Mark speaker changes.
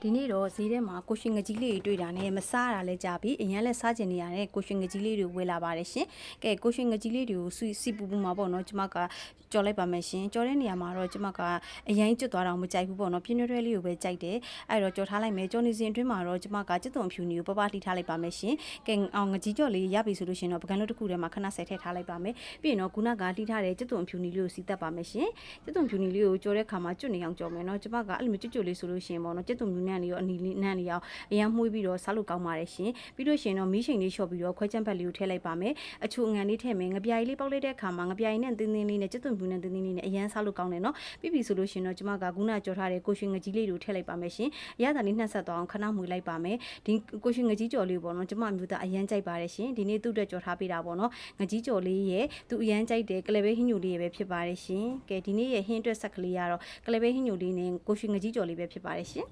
Speaker 1: ဒီနေ့တော့ဈေးထဲမှာကိုရှင်ငကြီးလေးတွေတွေ့တာနဲ့မစားရတာလဲကြပြီအရင်လဲစားကျင်နေရတဲ့ကိုရှင်ငကြီးလေးတွေဝယ်လာပါတယ်ရှင်ကဲကိုရှင်ငကြီးလေးတွေကိုစီပူပူမှာပေါ့နော်ကျမကကြော်လိုက်ပါမယ်ရှင်ကြော်တဲ့နေရာမှာတော့ကျမကအရင်ကျွတ်သွားတော့မကြိုက်ဘူးပေါ့နော်ပြင်းတွဲလေးကိုပဲကြိုက်တယ်အဲ့တော့ကြော်ထားလိုက်မယ်ကြော်နေစဉ်အတွင်းမှာတော့ကျမကကျွတ်သွန်ဖြူနေကိုပပလှီထားလိုက်ပါမယ်ရှင်ကဲအောင်ငကြီးကြော်လေးရပြီဆိုလို့ရှင်တော့ပကံလို့တစ်ခုထဲမှာခဏဆက်ထည့်ထားလိုက်ပါမယ်ပြီးရင်တော့ခုနကလှီထားတဲ့ကျွတ်သွန်ဖြူနေလေးကိုစီတက်ပါမယ်ရှင်ကျွတ်သွန်ဖြူနေလေးကိုကြော်တဲ့ခါမှာကျွတ်နေအောင်ကြော်မယ်နော်ကျမကအဲ့လိုမျိုးကျွတ်လေးဆိုလို့ရှင်ပေါ့နော်ကျွတ်သွန်ဖြူနေရောအနီလေးနန်းလေးရောအရန်မှုပြီးတော့စားလို့ကောင်းပါတယ်ရှင်ပြီးလို့ရှင်တော့မီးရှိန်လေးလျှော့ပြီးတော့ခွဲချမ်းဘက်လေးကိုထည့်လိုက်ပါမယ်အချိုငံလေးထည့်မယ်ငပြားလေးပေါက်လိုက်တဲ့အခါမှာငပြားနဲ့တင်းတင်းလေးနဲ့ကျွတ်သွန်ဖြူနဲ့တင်းတင်းလေးနဲ့အရန်စားလို့ကောင်းတယ်နော်ပြီးပြီဆိုလို့ရှင်တော့ကျမကခုနကြော်ထားတဲ့ကိုရှင်ငကြီးလေးကိုထည့်လိုက်ပါမယ်ရှင်ရတာလေးနှက်ဆက်သွားအောင်ခဏမှွေလိုက်ပါမယ်ဒီကိုရှင်ငကြီးကြော်လေးပေါ့နော်ကျမမျိုးသားအရန်ကြိုက်ပါတယ်ရှင်ဒီနေ့သူ့အတွက်ကြော်ထားပေးတာပေါ့နော်ငကြီးကြော်လေးရဲ့သူအရန်ကြိုက်တယ်ကလပဲဟင်းညိုလေးရဲ့ပဲဖြစ်ပါတယ်ရှင်ကဲဒီနေ့ရဲ့ဟင်းအတွက်ဆက်ကလေးကတော့ကလပဲဟင်းညိုလေးနဲ့ကိုရှင်ငကြီးကြော်လေးပဲဖြစ်ပါတယ်ရှင်